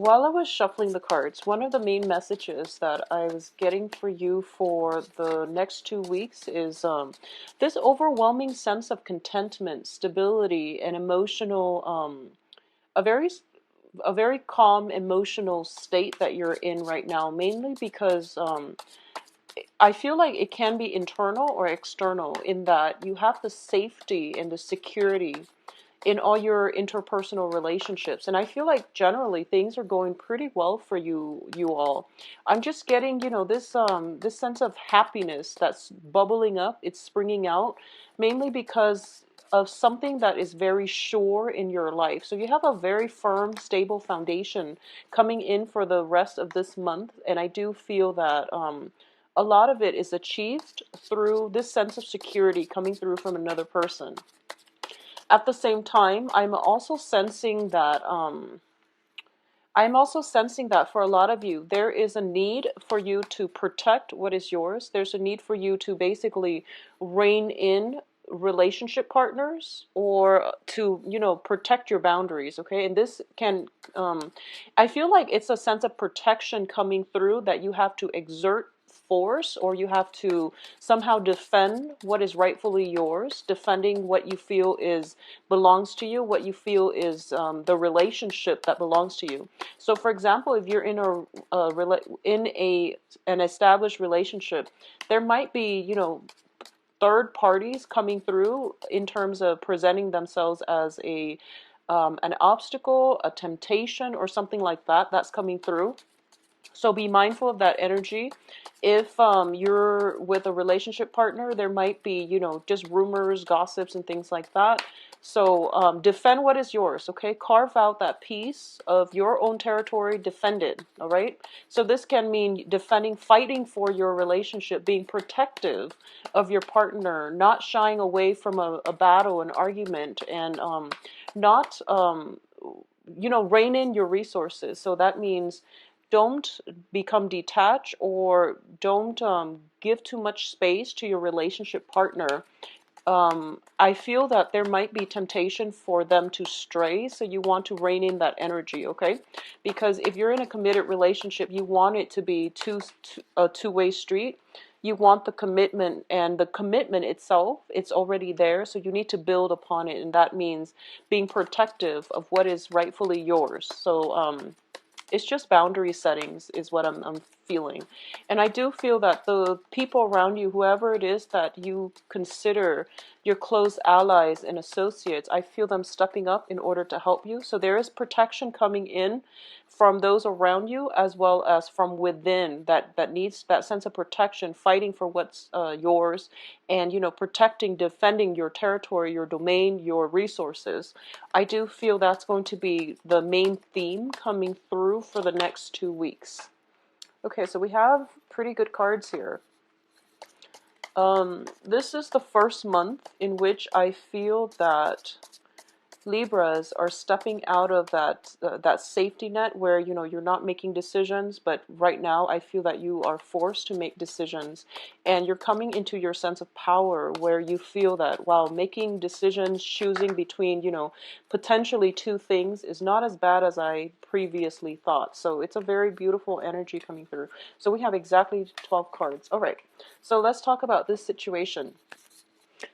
while I was shuffling the cards, one of the main messages that I was getting for you for the next 2 weeks is this overwhelming sense of contentment, stability, and emotional, a very a very calm emotional state that you're in right now, mainly because I feel like it can be internal or external in that you have the safety and the security in all your interpersonal relationships, and I feel like generally things are going pretty well for you all. I'm just getting, this sense of happiness that's bubbling up, it's springing out, mainly because of something that is very sure in your life. So you have a very firm, stable foundation coming in for the rest of this month, and I do feel that a lot of it is achieved through this sense of security coming through from another person. At the same time, I'm also sensing that for a lot of you, there is a need for you to protect what is yours. There's a need for you to basically rein in relationship partners, or to, protect your boundaries, okay? And this can, I feel like it's a sense of protection coming through that you have to exert force, or you have to somehow defend what is rightfully yours, defending what you feel is belongs to you, what you feel is the relationship that belongs to you. So, for example, if you're in an established relationship, there might be, third parties coming through in terms of presenting themselves as an obstacle, a temptation, or something like that. That's coming through. So be mindful of that energy. If you're with a relationship partner, there might be, just rumors, gossips, and things like that. So defend what is yours, okay? Carve out that piece of your own territory, defend it, all right? So this can mean defending, fighting for your relationship, being protective of your partner, not shying away from a battle, an argument, and not, rein in your resources. So that means don't become detached, or don't give too much space to your relationship partner. I feel that there might be temptation for them to stray, so you want to rein in that energy, okay? Because if you're in a committed relationship, you want it to be a two-way street. You want the commitment, and the commitment itself, it's already there, so you need to build upon it, and that means being protective of what is rightfully yours. So, it's just boundary settings is what I'm feeling. And I do feel that the people around you, whoever it is that you consider your close allies and associates, I feel them stepping up in order to help you. So there is protection coming in from those around you, as well as from within, that needs that sense of protection, fighting for what's yours, and, protecting, defending your territory, your domain, your resources. I do feel that's going to be the main theme coming through for the next 2 weeks. Okay, so we have pretty good cards here. This is the first month in which I feel that Libras are stepping out of that safety net where, you're not making decisions, but right now I feel that you are forced to make decisions, and you're coming into your sense of power where you feel that, wow, making decisions, choosing between, potentially two things is not as bad as I previously thought. So it's a very beautiful energy coming through. So we have exactly 12 cards. All right. So let's talk about this situation.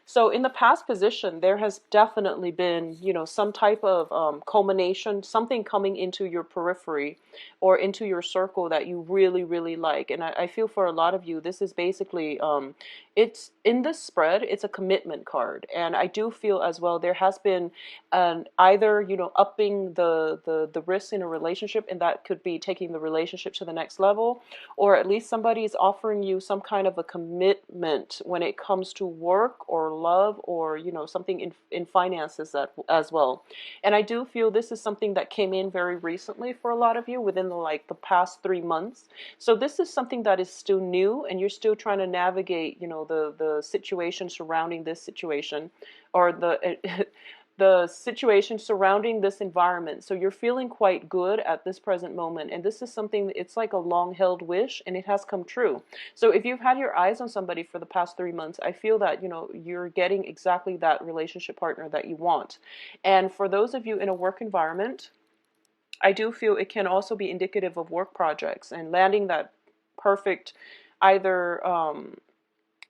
So in the past position, there has definitely been, some type of culmination, something coming into your periphery or into your circle that you really, really like. And I feel for a lot of you, this is basically, it's in this spread, it's a commitment card. And I do feel as well, there has been either, upping the risk in a relationship, and that could be taking the relationship to the next level, or at least somebody is offering you some kind of a commitment when it comes to work or love, or something in finances as well. And I do feel this is something that came in very recently for a lot of you, within the past 3 months. So this is something that is still new, and you're still trying to navigate the situation surrounding this situation, or the situation surrounding this environment. So you're feeling quite good at this present moment. And this is something, it's like a long held wish, and it has come true. So if you've had your eyes on somebody for the past 3 months, I feel that, you're getting exactly that relationship partner that you want. And for those of you in a work environment, I do feel it can also be indicative of work projects and landing that perfect either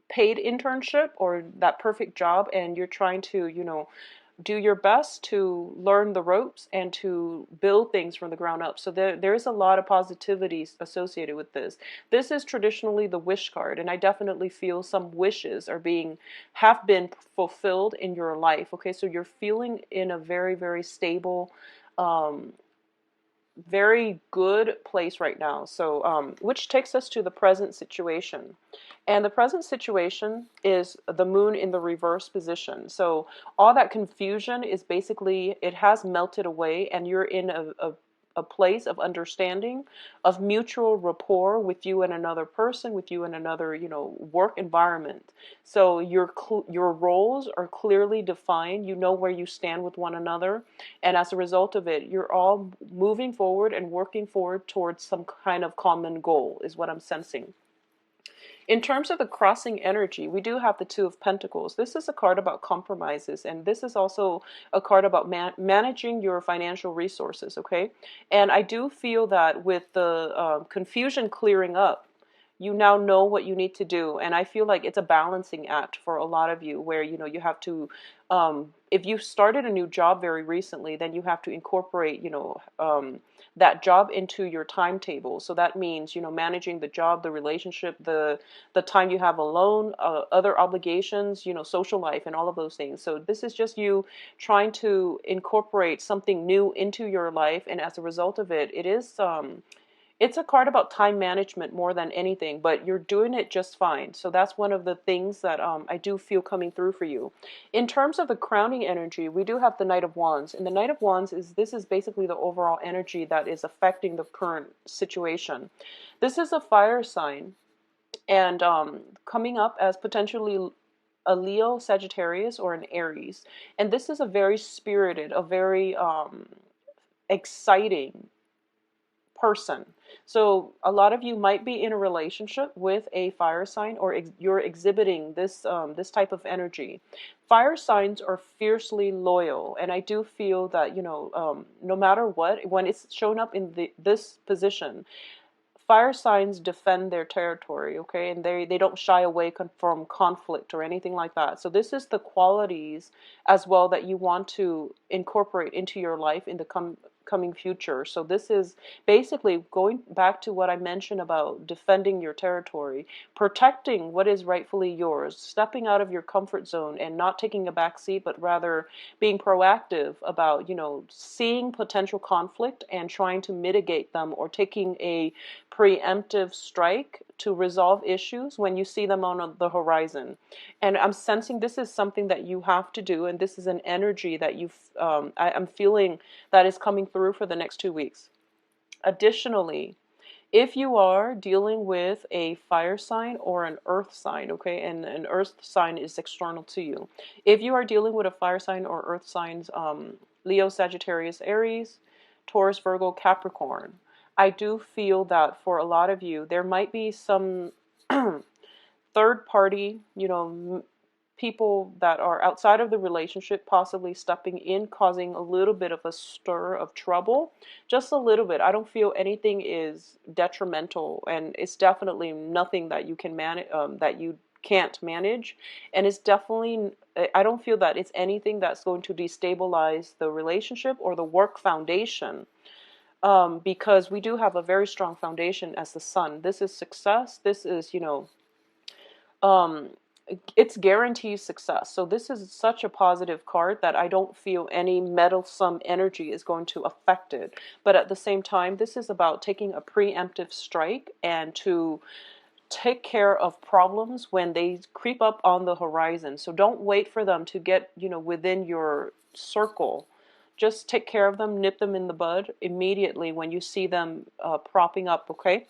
paid internship or that perfect job, and you're trying to, do your best to learn the ropes and to build things from the ground up. So there is a lot of positivity associated with this. This is traditionally the wish card, and I definitely feel some wishes have been fulfilled in your life. Okay, so you're feeling in a very, very stable, um, very good place right now. So, which takes us to the present situation. And the present situation is the moon in the reverse position. So all that confusion is basically, it has melted away, and you're in a place of understanding, of mutual rapport with you and another person, with you and another, work environment. So your roles are clearly defined. You know where you stand with one another. And as a result of it, you're all moving forward and working forward towards some kind of common goal, is what I'm sensing. In terms of the crossing energy, we do have the Two of Pentacles. This is a card about compromises, and this is also a card about managing your financial resources, okay? And I do feel that with the confusion clearing up, you now know what you need to do. And I feel like it's a balancing act for a lot of you where, you have to, if you started a new job very recently, then you have to incorporate, that job into your timetable. So that means, managing the job, the relationship, the time you have alone, other obligations, social life and all of those things. So this is just you trying to incorporate something new into your life. And as a result of it, it's a card about time management more than anything, but you're doing it just fine. So that's one of the things that I do feel coming through for you. In terms of the crowning energy, we do have the Knight of Wands. And the Knight of Wands is basically the overall energy that is affecting the current situation. This is a fire sign, and coming up as potentially a Leo, Sagittarius, or an Aries. And this is a very spirited, a very exciting person. So a lot of you might be in a relationship with a fire sign, or you're exhibiting this type of energy. Fire signs are fiercely loyal, and I do feel that no matter what, when it's shown up in this position, fire signs defend their territory, okay, and they don't shy away from conflict or anything like that. So this is the qualities as well that you want to incorporate into your life in the coming future. So this is basically going back to what I mentioned about defending your territory, protecting what is rightfully yours, stepping out of your comfort zone and not taking a back seat, but rather being proactive about, seeing potential conflict and trying to mitigate them, or taking a preemptive strike to resolve issues when you see them on the horizon. And I'm sensing this is something that you have to do, and this is an energy that I'm feeling that is coming through for the next 2 weeks. Additionally, if you are dealing with a fire sign or an earth sign, okay, and an earth sign is external to you. If you are dealing with a fire sign or earth signs, Leo, Sagittarius, Aries, Taurus, Virgo, Capricorn, I do feel that for a lot of you, there might be some third party, people that are outside of the relationship possibly stepping in, causing a little bit of a stir of trouble. Just a little bit. I don't feel anything is detrimental, and it's definitely nothing that you can manage, that you can't manage. And it's definitely, I don't feel that it's anything that's going to destabilize the relationship or the work foundation. Because we do have a very strong foundation as the sun. This is success. This is, um, it's guaranteed success. So this is such a positive card that I don't feel any meddlesome energy is going to affect it. But at the same time, this is about taking a preemptive strike and to take care of problems when they creep up on the horizon. So don't wait for them to get, within your circle. Just take care of them, nip them in the bud immediately when you see them propping up, okay?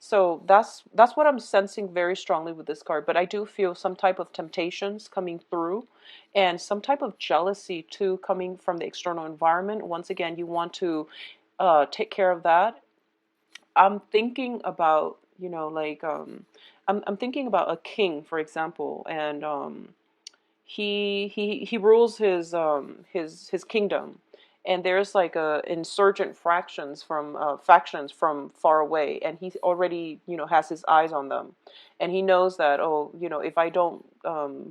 So that's what I'm sensing very strongly with this card. But I do feel some type of temptations coming through, and some type of jealousy too coming from the external environment. Once again, you want to take care of that. I'm thinking about, I'm thinking about a king, for example, and he rules his kingdom, and there's like a insurgent factions from far away, and he already, has his eyes on them, and he knows that, oh, if I don't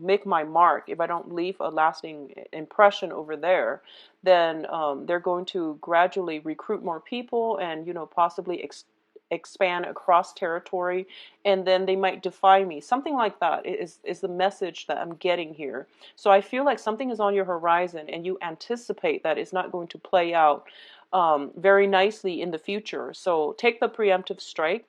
make my mark, if I don't leave a lasting impression over there, then they're going to gradually recruit more people, and possibly expand across territory, and then they might defy me. Something like that is the message that I'm getting here. So I feel like something is on your horizon, and you anticipate that it's not going to play out very nicely in the future. So take the preemptive strike.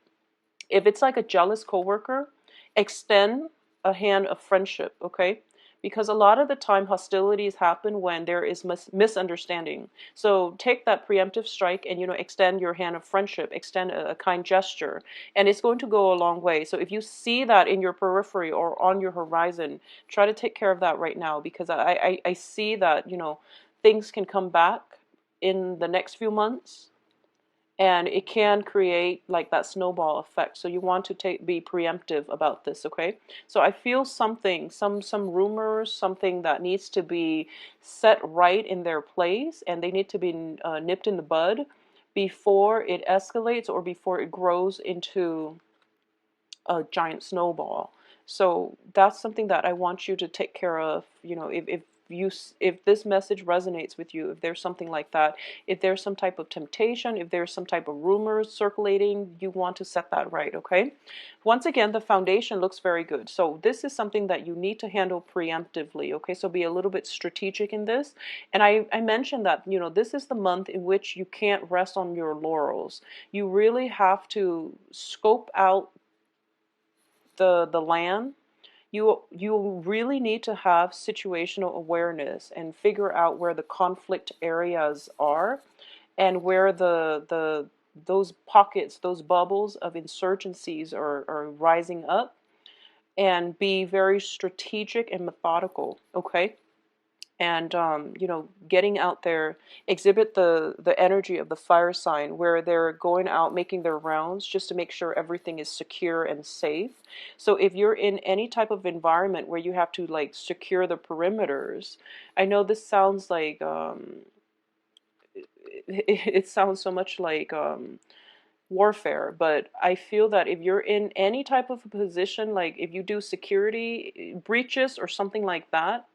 If it's like a jealous coworker, extend a hand of friendship, okay? Because a lot of the time hostilities happen when there is misunderstanding. So take that preemptive strike and extend your hand of friendship, extend a kind gesture, and it's going to go a long way. So if you see that in your periphery or on your horizon, try to take care of that right now, because I see that things can come back in the next few months, and it can create like that snowball effect. So you want to be preemptive about this, okay? So I feel something, some rumors, something that needs to be set right in their place, and they need to be nipped in the bud before it escalates or before it grows into a giant snowball. So that's something that I want you to take care of. If this message resonates with you, if there's something like that, if there's some type of temptation, if there's some type of rumors circulating, you want to set that right, okay? Once again, the foundation looks very good. So this is something that you need to handle preemptively, okay? So be a little bit strategic in this. And I mentioned that, this is the month in which you can't rest on your laurels. You really have to scope out the land. You really need to have situational awareness and figure out where the conflict areas are, and where the those pockets, those bubbles of insurgencies are rising up, and be very strategic and methodical, okay? And getting out there, exhibit the energy of the fire sign, where they're going out making their rounds just to make sure everything is secure and safe. So if you're in any type of environment where you have to like secure the perimeters, I know this sounds like it sounds so much like warfare, but I feel that if you're in any type of a position, like if you do security breaches or something like that,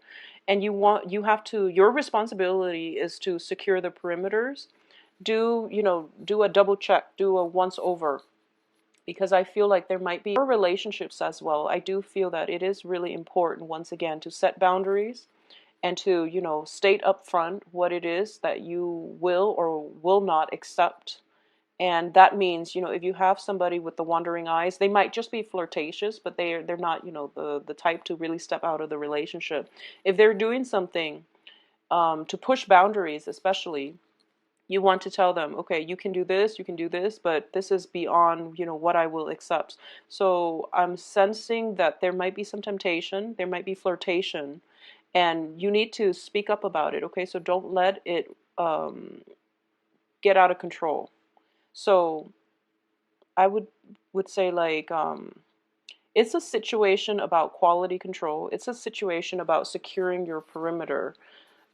and your responsibility is to secure the perimeters, do a double check, do a once over, because I feel like there might be relationships as well. I do feel that it is really important, once again, to set boundaries, and to state up front what it is that you will or will not accept. And that means, if you have somebody with the wandering eyes, they might just be flirtatious, but they're not, the type to really step out of the relationship. If they're doing something to push boundaries, especially, you want to tell them, okay, you can do this, but this is beyond, what I will accept. So I'm sensing that there might be some temptation, there might be flirtation, and you need to speak up about it, okay? So don't let it get out of control. So I would say, like, it's a situation about quality control. It's a situation about securing your perimeter,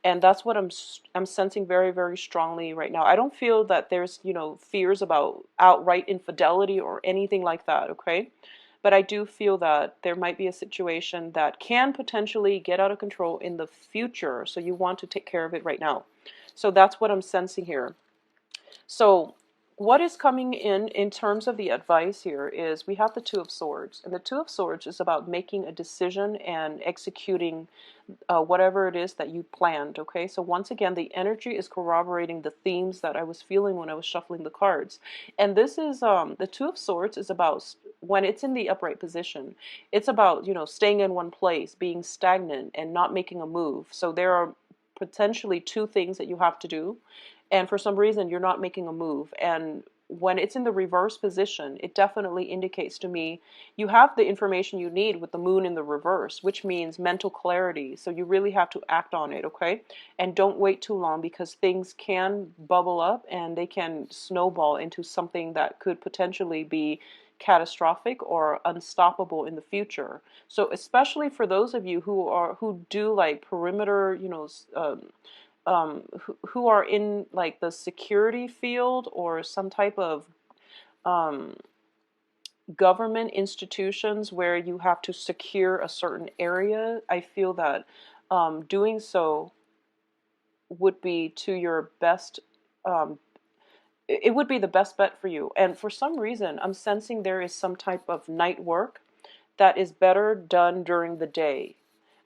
and that's what I'm sensing very, very strongly right now. I don't feel that there's fears about outright infidelity or anything like that. Okay, but I do feel that there might be a situation that can potentially get out of control in the future. So you want to take care of it right now. So that's what I'm sensing here. So what is coming in terms of the advice here is we have the Two of Swords. And the Two of Swords is about making a decision and executing whatever it is that you planned, okay? So once again, the energy is corroborating the themes that I was feeling when I was shuffling the cards. And this is, the Two of Swords is about, when it's in the upright position, it's about, staying in one place, being stagnant and not making a move. So there are potentially two things that you have to do, and for some reason you're not making a move. And when it's in the reverse position, it definitely indicates to me you have the information you need with the moon in the reverse, which means mental clarity. So you really have to act on it, okay? And don't wait too long, because things can bubble up and they can snowball into something that could potentially be catastrophic or unstoppable in the future. So especially for those of you who do like perimeter, who are in like the security field or some type of um, government institutions where you have to secure a certain area, I feel that doing so would be to your best. Um, it would be the best bet for you. And for some reason, I'm sensing there is some type of night work that is better done during the day.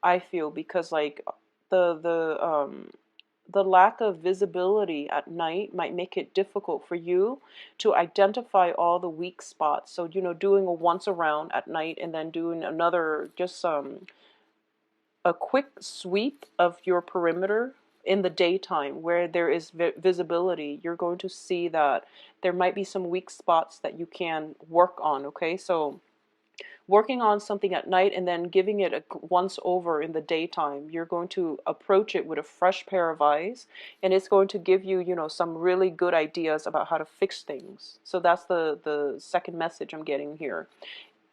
I feel because like the lack of visibility at night might make it difficult for you to identify all the weak spots. So, doing a once around at night and then doing another, just a quick sweep of your perimeter in the daytime where there is visibility, you're going to see that there might be some weak spots that you can work on, okay? So, working on something at night and then giving it a once over in the daytime, you're going to approach it with a fresh pair of eyes, and it's going to give you, some really good ideas about how to fix things. So that's the second message I'm getting here.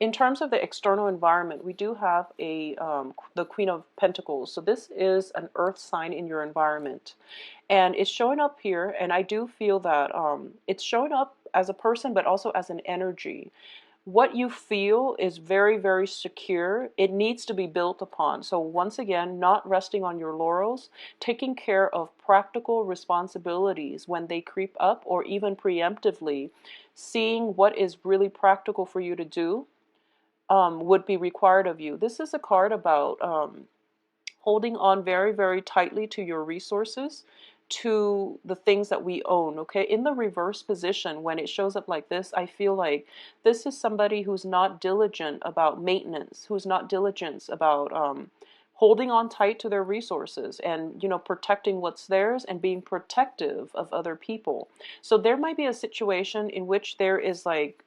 In terms of the external environment, we do have the Queen of Pentacles. So this is an earth sign in your environment, and it's showing up here. And I do feel that it's showing up as a person, but also as an energy. What you feel is very, very secure. It needs to be built upon. So once again, not resting on your laurels, taking care of practical responsibilities when they creep up, or even preemptively seeing what is really practical for you to do would be required of you. This is a card about holding on very, very tightly to your resources, to the things that we own, okay? In the reverse position, when it shows up like this, I feel like this is somebody who's not diligent about maintenance, who's not diligent about holding on tight to their resources and, protecting what's theirs and being protective of other people. So there might be a situation in which there is like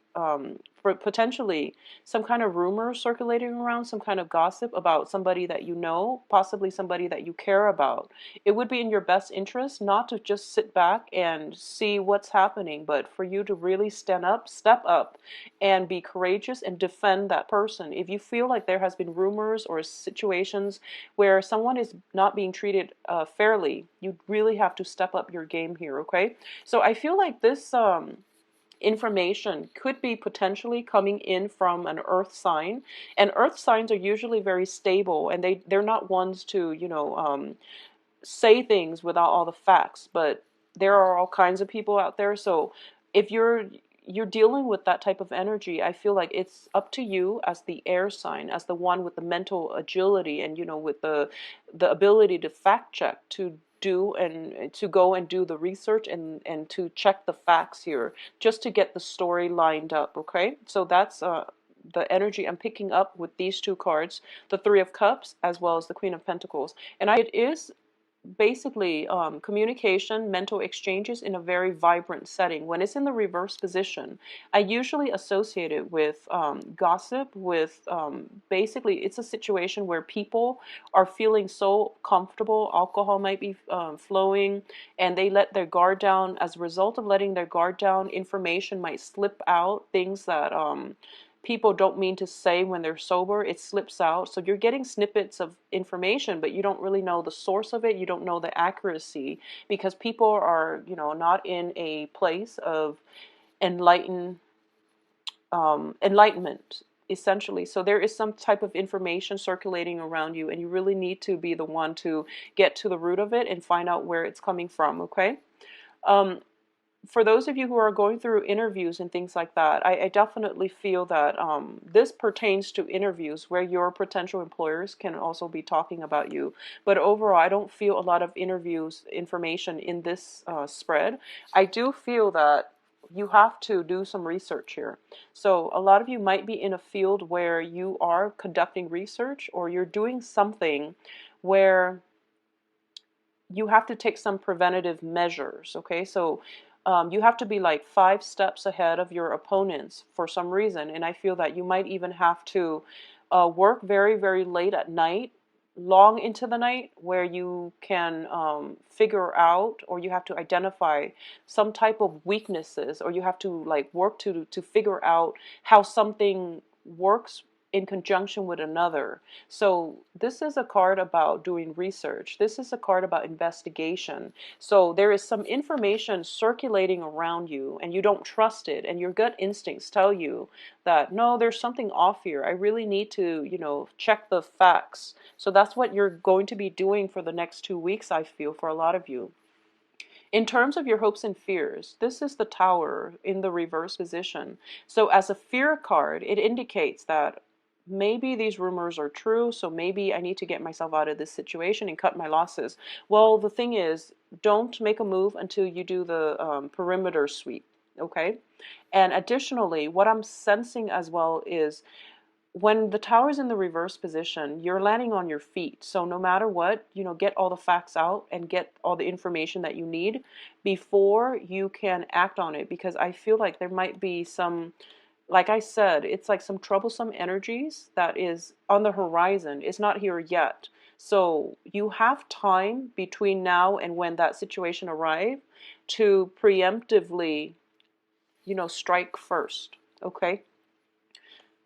potentially some kind of rumor circulating around, some kind of gossip about somebody that you know, possibly somebody that you care about. It would be in your best interest not to just sit back and see what's happening, but for you to really stand up, step up, and be courageous and defend that person. If you feel like there has been rumors or situations where someone is not being treated fairly, you really have to step up your game here, okay? So I feel like this information could be potentially coming in from an earth sign, and earth signs are usually very stable, and they're not ones to say things without all the facts, but there are all kinds of people out there. So if you're dealing with that type of energy, I feel like it's up to you as the air sign, as the one with the mental agility and with the ability to fact check, to do and to go and do the research and to check the facts here, just to get the story lined up, okay? So that's the energy I'm picking up with these two cards, the Three of Cups as well as the Queen of Pentacles. And it is basically communication, mental exchanges in a very vibrant setting. When it's in the reverse position, I usually associate it with gossip, with basically it's a situation where people are feeling so comfortable, alcohol might be flowing, and they let their guard down. As a result of letting their guard down, information might slip out, things that people don't mean to say when they're sober, it slips out. So you're getting snippets of information, but you don't really know the source of it. You don't know the accuracy, because people are, not in a place of enlightenment, essentially. So there is some type of information circulating around you, and you really need to be the one to get to the root of it and find out where it's coming from, okay? For those of you who are going through interviews and things like that, I definitely feel that this pertains to interviews where your potential employers can also be talking about you. But overall, I don't feel a lot of interviews information in this spread. I do feel that you have to do some research here. So a lot of you might be in a field where you are conducting research, or you're doing something where you have to take some preventative measures, okay? So you have to be like 5 steps ahead of your opponents for some reason, and I feel that you might even have to work very, very late at night, long into the night, where you can figure out, or you have to identify some type of weaknesses, or you have to like work to figure out how something works in conjunction with another. So this is a card about doing research. This is a card about investigation. So there is some information circulating around you and you don't trust it, and your gut instincts tell you that no, there's something off here. I really need to, check the facts. So that's what you're going to be doing for the next 2 weeks, I feel, for a lot of you. In terms of your hopes and fears, this is the Tower in the reverse position. So as a fear card, it indicates that maybe these rumors are true, so maybe I need to get myself out of this situation and cut my losses. Well, the thing is, don't make a move until you do the perimeter sweep, okay? And additionally, what I'm sensing as well is when the tower is in the reverse position, you're landing on your feet. So no matter what, get all the facts out and get all the information that you need before you can act on it. Because I feel like there might be some, like I said, it's like some troublesome energies that is on the horizon. It's not here yet. So you have time between now and when that situation arrives to preemptively, strike first. Okay?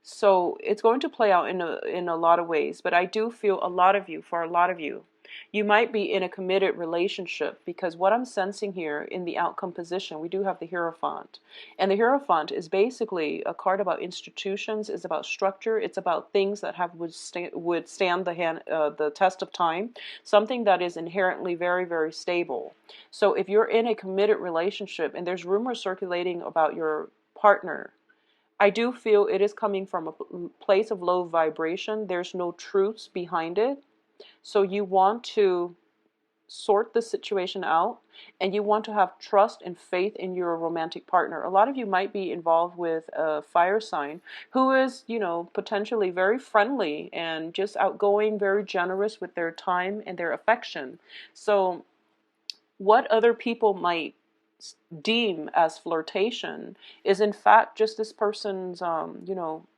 So it's going to play out in a lot of ways, but I do feel for a lot of you, you might be in a committed relationship, because what I'm sensing here in the outcome position, we do have the Hierophant. And the Hierophant is basically a card about institutions, it's about structure, it's about things that have would stand the test of time, something that is inherently very, very stable. So if you're in a committed relationship and there's rumors circulating about your partner, I do feel it is coming from a place of low vibration. There's no truths behind it. So you want to sort the situation out, and you want to have trust and faith in your romantic partner. A lot of you might be involved with a fire sign who is, potentially very friendly and just outgoing, very generous with their time and their affection. So what other people might deem as flirtation is in fact just this person's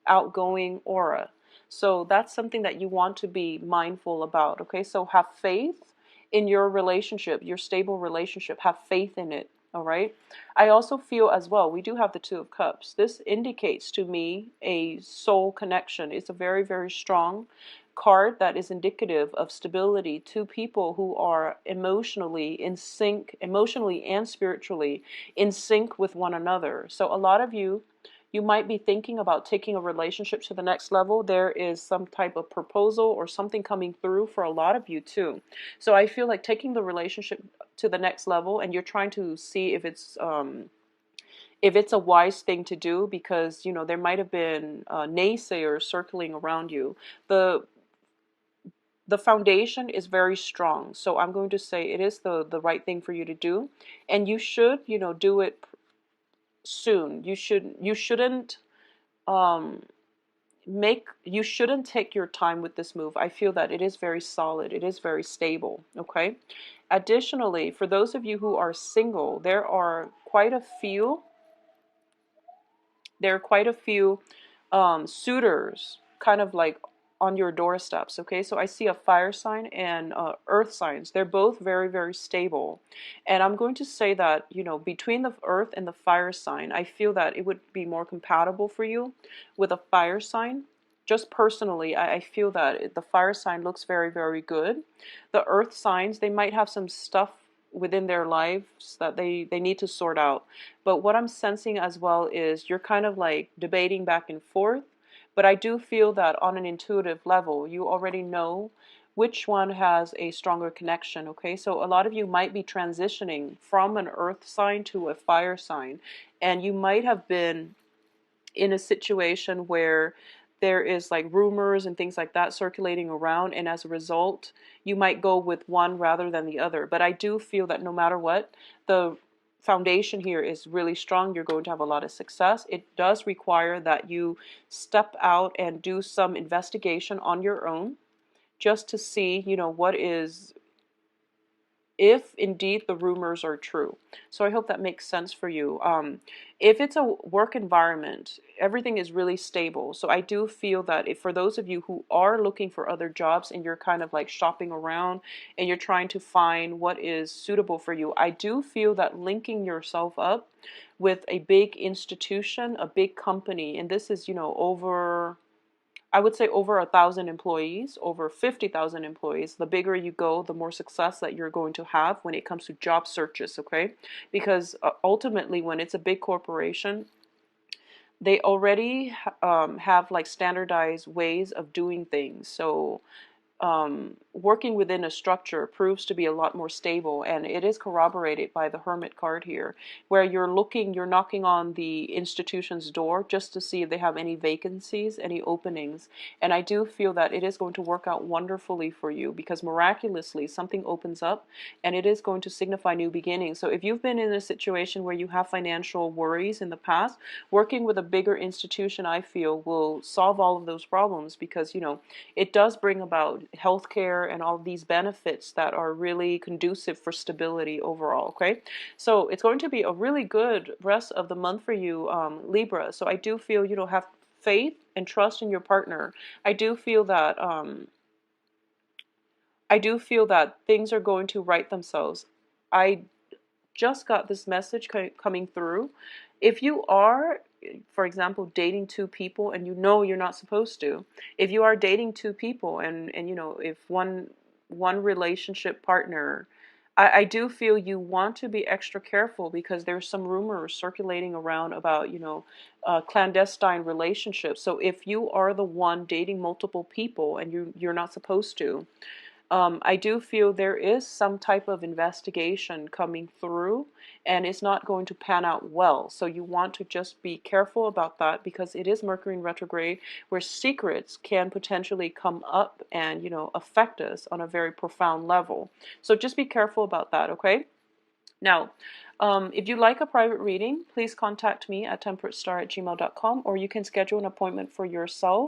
outgoing aura. So that's something that you want to be mindful about. Okay, so have faith in your relationship, your stable relationship. Have faith in it. All right. I also feel as well, we do have the Two of Cups. This indicates to me a soul connection. It's a very, very strong card that is indicative of stability. Two people who are emotionally in sync, emotionally and spiritually in sync with one another. So a lot of you might be thinking about taking a relationship to the next level. There is some type of proposal or something coming through for a lot of you too. So I feel like taking the relationship to the next level, and you're trying to see if it's a wise thing to do, because there might have been naysayers circling around you. The foundation is very strong, so I'm going to say it is the right thing for you to do, and you should do it soon. You shouldn't you shouldn't take your time with this move. I feel that it is very solid, it is very stable. Okay, additionally, for those of you who are single, there are quite a few suitors kind of like on your doorsteps. Okay, so I see a fire sign and earth signs. They're both very, very stable, and I'm going to say that between the earth and the fire sign, I feel that it would be more compatible for you with a fire sign. Just personally, I feel that the fire sign looks very, very good. The earth signs, they might have some stuff within their lives that they need to sort out. But what I'm sensing as well is you're kind of like debating back and forth. But I do feel that on an intuitive level, you already know which one has a stronger connection. Okay, so a lot of you might be transitioning from an earth sign to a fire sign, and you might have been in a situation where there is like rumors and things like that circulating around, and as a result you might go with one rather than the other. But I do feel that no matter what, the foundation here is really strong. You're going to have a lot of success. It does require that you step out and do some investigation on your own, just to see what is, if indeed the rumors are true. So I hope that makes sense for you. If it's a work environment, everything is really stable. So I do feel that if for those of you who are looking for other jobs and you're kind of like shopping around and you're trying to find what is suitable for you, I do feel that linking yourself up with a big institution, a big company, and this is, over I would say over 1,000 employees, over 50,000 employees. The bigger you go, the more success that you're going to have when it comes to job searches, okay? Because ultimately, when it's a big corporation, they already have like standardized ways of doing things. So working within a structure proves to be a lot more stable, and it is corroborated by the Hermit card here, where you're knocking on the institution's door just to see if they have any vacancies, any openings. And I do feel that it is going to work out wonderfully for you, because miraculously something opens up and it is going to signify new beginnings. So if you've been in a situation where you have financial worries in the past, working with a bigger institution, I feel, will solve all of those problems, because it does bring about healthcare and all these benefits that are really conducive for stability overall. Okay, so it's going to be a really good rest of the month for you, Libra. So I do feel, have faith and trust in your partner. I do feel that things are going to right themselves. I just got this message coming through. If you are, for example, dating two people and you're not supposed to, if you are dating two people and if one relationship partner, I do feel you want to be extra careful, because there's some rumors circulating around about clandestine relationships. So if you are the one dating multiple people and you're not supposed to, I do feel there is some type of investigation coming through, and it's not going to pan out well. So you want to just be careful about that, because it is Mercury in retrograde, where secrets can potentially come up and, affect us on a very profound level. So just be careful about that, okay? Now, if you'd like a private reading, please contact me at temperatestar@gmail.com, or you can schedule an appointment for yourself